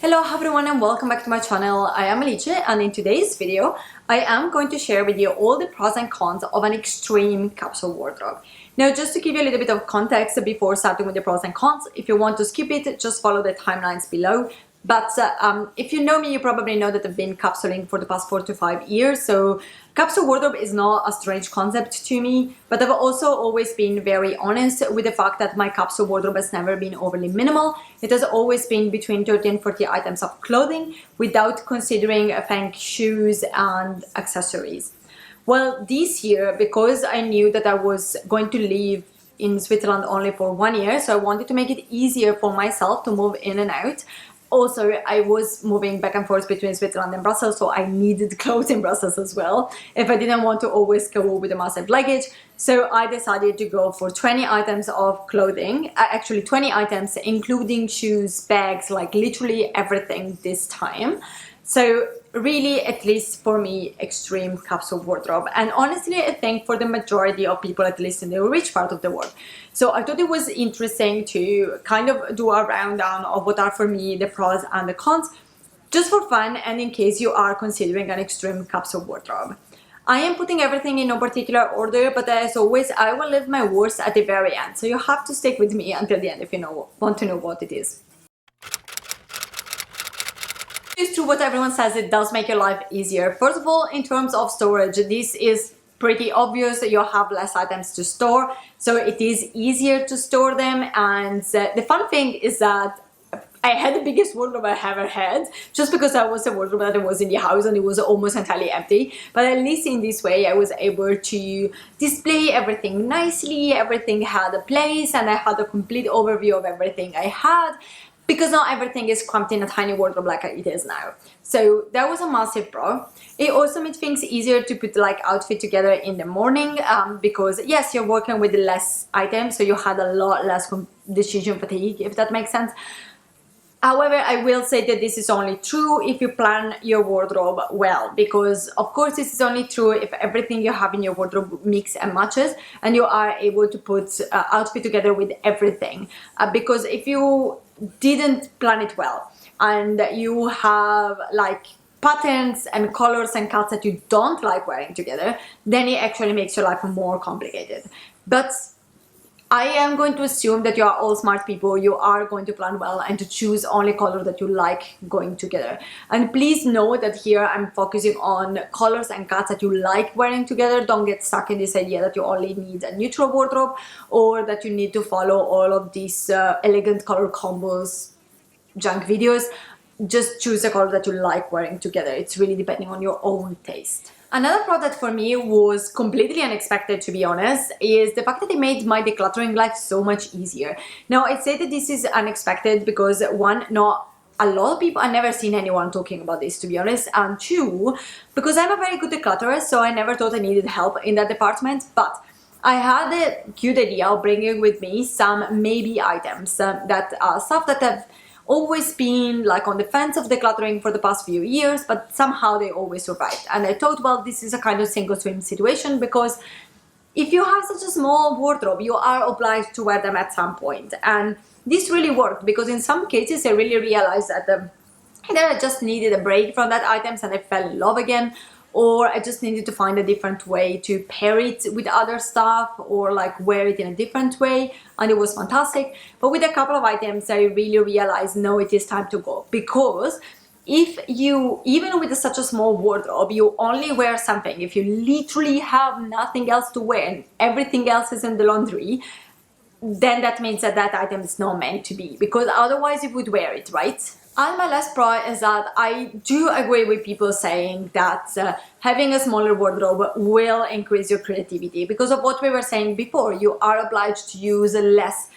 Hello everyone and welcome back to my channel. I am Alice and in today's video I am going to share with you all the pros and cons of an extreme capsule wardrobe. Now just to give you a little bit of context before starting with the pros and cons, if you want to skip it, just follow the timelines below. But if you know me, you probably know that I've been capsuling for the past 4 to 5 years. So capsule wardrobe is not a strange concept to me, but I've also always been very honest with the fact that my capsule wardrobe has never been overly minimal. It has always been between 30 and 40 items of clothing without considering feng shoes and accessories. Well, this year, because I knew that I was going to live in Switzerland only for 1 year, so I wanted to make it easier for myself to move in and out. Also, I was moving back and forth between Switzerland and Brussels, so I needed clothes in Brussels as well if I didn't want to always go with a massive luggage. So I decided to go for 20 items of clothing, actually 20 items including shoes, bags, like literally everything this time. So really, at least for me, extreme capsule wardrobe. And honestly, I think for the majority of people, at least in the rich part of the world. So I thought it was interesting to kind of do a rundown of what are for me the pros and the cons, just for fun and in case you are considering an extreme capsule wardrobe. I am putting everything in no particular order, but as always, I will leave my worst at the very end. So you have to stick with me until the end if you want to know what it is. It's true what everyone says, it does make your life easier. First of all, in terms of storage, this is pretty obvious. You have less items to store, so it is easier to store them. And the fun thing is that I had the biggest wardrobe I ever had, just because I was a wardrobe that was in the house and it was almost entirely empty. But at least in this way, I was able to display everything nicely, everything had a place, and I had a complete overview of everything I had, because not everything is cramped in a tiny wardrobe like it is now. So that was a massive pro. It also made things easier to put like outfit together in the morning, because yes, you're working with less items, so you had a lot less decision fatigue, if that makes sense. However, I will say that this is only true if you plan your wardrobe well, because of course this is only true if everything you have in your wardrobe mix and matches and you are able to put outfit together with everything. Because if you didn't plan it well and you have like patterns and colors and cuts that you don't like wearing together, then it actually makes your life more complicated. But I am going to assume that you are all smart people. You are going to plan well and to choose only color that you like going together. And please know that here I'm focusing on colors and cuts that you like wearing together. Don't get stuck in this idea that you only need a neutral wardrobe or that you need to follow all of these elegant color combos junk videos. Just choose a color that you like wearing together. It's really depending on your own taste. Another product for me was completely unexpected, to be honest, is the fact that it made my decluttering life so much easier. Now, I'd say that this is unexpected because one, not a lot of people, I've never seen anyone talking about this, to be honest, and two, because I'm a very good declutterer, so I never thought I needed help in that department, but I had a cute idea of bringing with me some maybe items that are stuff that have always been like on the fence of decluttering for the past few years, but somehow they always survived. And I thought, well, this is a kind of sink or swim situation, because if you have such a small wardrobe, you are obliged to wear them at some point. And this really worked, because in some cases I really realized that either I just needed a break from that items and I fell in love again, or I just needed to find a different way to pair it with other stuff or like wear it in a different way, and it was fantastic. But with a couple of items I really realized, no, it is time to go, because if you, even with such a small wardrobe, you only wear something, if you literally have nothing else to wear and everything else is in the laundry, then that means that that item is not meant to be, because otherwise you would wear it, right? And my last pro is that I do agree with people saying that having a smaller wardrobe will increase your creativity, because of what we were saying before. You are obliged to use less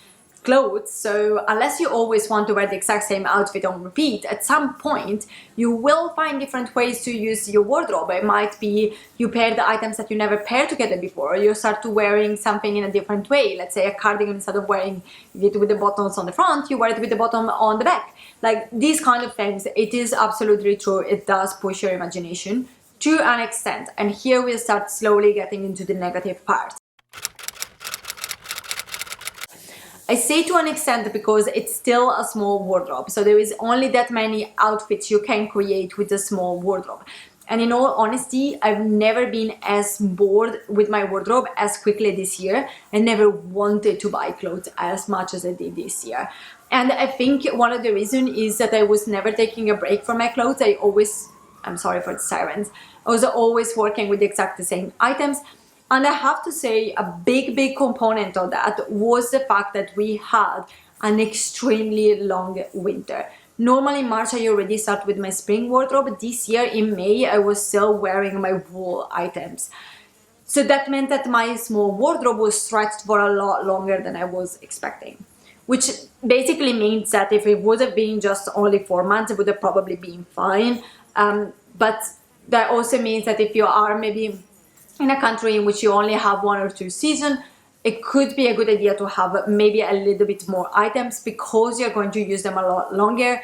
clothes, so unless you always want to wear the exact same outfit on repeat, at some point you will find different ways to use your wardrobe. It might be you pair the items that you never paired together before, you start to wearing something in a different way. Let's say a cardigan, instead of wearing it with the buttons on the front, you wear it with the bottom on the back. Like these kind of things, it is absolutely true, it does push your imagination to an extent. And here we'll start slowly getting into the negative part. I say to an extent because it's still a small wardrobe, so there is only that many outfits you can create with a small wardrobe. And in all honesty, I've never been as bored with my wardrobe as quickly this year. I never wanted to buy clothes as much as I did this year. And I think one of the reasons is that I was never taking a break from my clothes. I'm sorry for the sirens. I was always working with exactly the same items. And I have to say a big component of that was the fact that we had an extremely long winter. Normally in March I already start with my spring wardrobe. This year in May I was still wearing my wool items. So that meant that my small wardrobe was stretched for a lot longer than I was expecting. Which basically means that if it would have been just only 4 months, it would have probably been fine. But that also means that if you are maybe in a country in which you only have 1 or 2 seasons, it could be a good idea to have maybe a little bit more items because you're going to use them a lot longer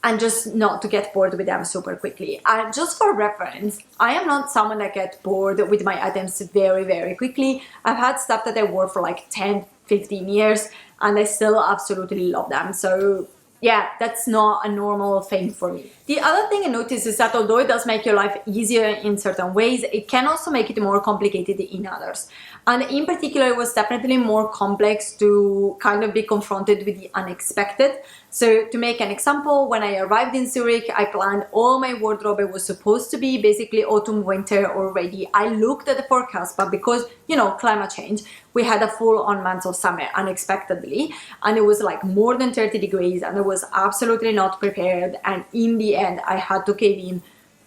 and just not to get bored with them super quickly. And just for reference, I am not someone that gets bored with my items very quickly. I've had stuff that I wore for like 10, 15 years and I still absolutely love them. So yeah, that's not a normal thing for me. The other thing I noticed is that although it does make your life easier in certain ways, it can also make it more complicated in others. And in particular, it was definitely more complex to kind of be confronted with the unexpected. So to make an example, when I arrived in Zurich, I planned all my wardrobe. It was supposed to be basically autumn, winter already. I looked at the forecast, but because, you know, climate change, we had a full-on month of summer unexpectedly. And it was like more than 30 degrees and I was absolutely not prepared. And in the end, I had to cave in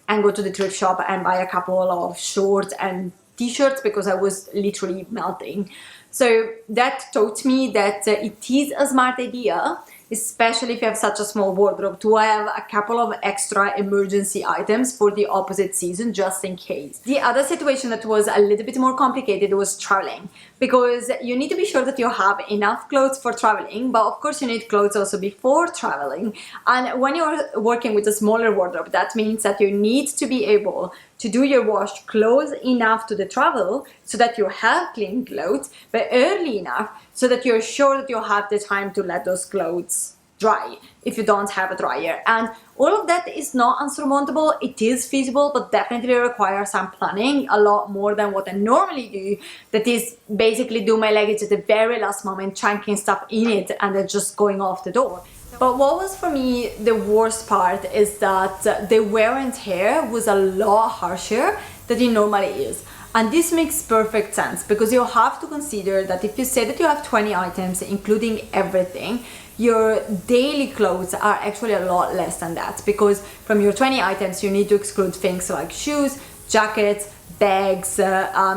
and go to the thrift shop and buy a couple of shorts and t-shirts because I was literally melting. So that taught me that it is a smart idea, especially if you have such a small wardrobe, to have a couple of extra emergency items for the opposite season just in case. The other situation that was a little bit more complicated was traveling, because you need to be sure that you have enough clothes for traveling, but of course you need clothes also before traveling. And when you're working with a smaller wardrobe, that means that you need to be able to do your wash close enough to the travel so that you have clean clothes, but early enough so that you're sure that you have the time to let those clothes dry if you don't have a dryer. And all of that is not unsurmountable. It is feasible, but definitely requires some planning, a lot more than what I normally do. That is basically do my luggage at the very last moment, chunking stuff in it and then just going off the door. But what was for me the worst part is that the wear and tear was a lot harsher than it normally is. And this makes perfect sense because you have to consider that if you say that you have 20 items, including everything, your daily clothes are actually a lot less than that, because from your 20 items, you need to exclude things like shoes, jackets, bags,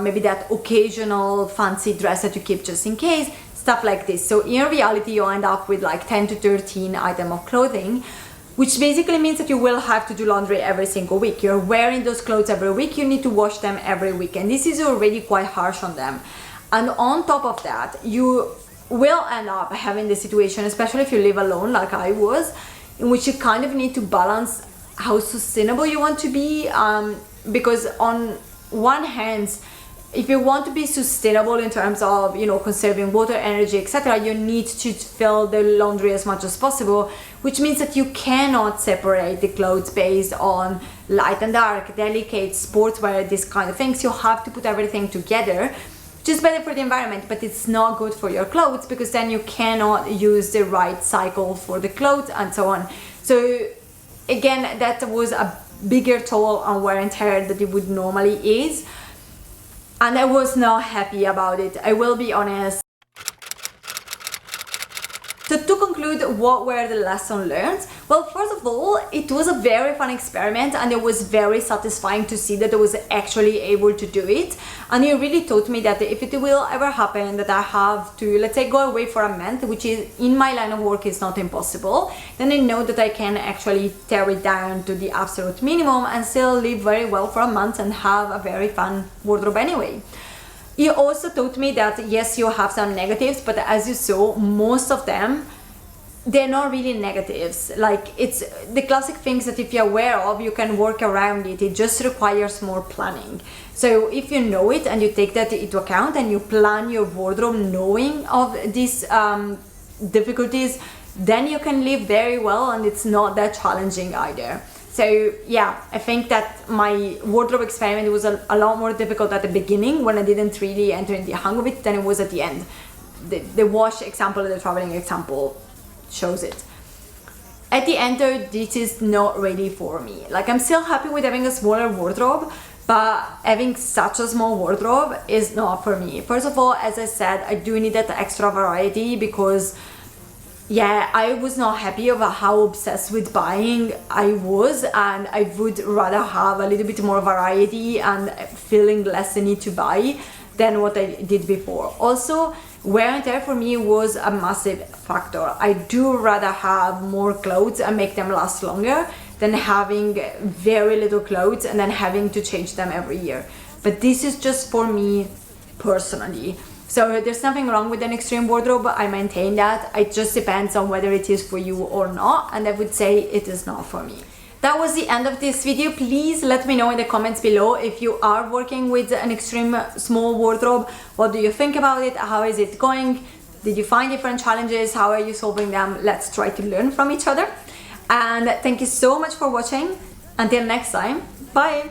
maybe that occasional fancy dress that you keep just in case, stuff like this. So in reality, you end up with like 10 to 13 items of clothing, which basically means that you will have to do laundry every single week. You're wearing those clothes every week, you need to wash them every week, and this is already quite harsh on them. And on top of that, you will end up having the situation, especially if you live alone like I was, in which you kind of need to balance how sustainable you want to be, because on one hand, if you want to be sustainable in terms of, you know, conserving water, energy, etc., you need to fill the laundry as much as possible, which means that you cannot separate the clothes based on light and dark, delicate, sportswear, these kind of things. You have to put everything together, which is better for the environment, but it's not good for your clothes because then you cannot use the right cycle for the clothes and so on. So again, that was a bigger toll on wear and tear than it would normally is. And I was not happy about it, I will be honest. So to conclude, what were the lessons learned? Well, first of all, it was a very fun experiment and it was very satisfying to see that I was actually able to do it. And it really taught me that if it will ever happen that I have to, let's say, go away for a month, which is in my line of work is not impossible, then I know that I can actually tear it down to the absolute minimum and still live very well for a month and have a very fun wardrobe anyway. It also taught me that yes, you have some negatives, but as you saw, most of them they're not really negatives. Like, it's the classic things that if you're aware of, you can work around it. It just requires more planning. So if you know it and you take that into account and you plan your wardrobe knowing of these difficulties, then you can live very well, and it's not that challenging either. So yeah, I think that my wardrobe experiment was a lot more difficult at the beginning, when I didn't really enter in the hang of it, than it was at the end. The wash example, the traveling example shows it. At the end though, this is not really for me. Like, I'm still happy with having a smaller wardrobe, but having such a small wardrobe is not for me. First of all, as I said, I do need that extra variety, because yeah, I was not happy about how obsessed with buying I was, and I would rather have a little bit more variety and feeling less the need to buy than what I did before. Also, wear and tear for me was a massive factor. I do rather have more clothes and make them last longer than having very little clothes and then having to change them every year. But this is just for me personally. So there's nothing wrong with an extreme wardrobe, I maintain that. It just depends on whether it is for you or not, and I would say it is not for me. That was the end of this video. Please let me know in the comments below if you are working with an extreme small wardrobe. What do you think about it? How is it going? Did you find different challenges? How are you solving them? Let's try to learn from each other. And thank you so much for watching. Until next time, bye!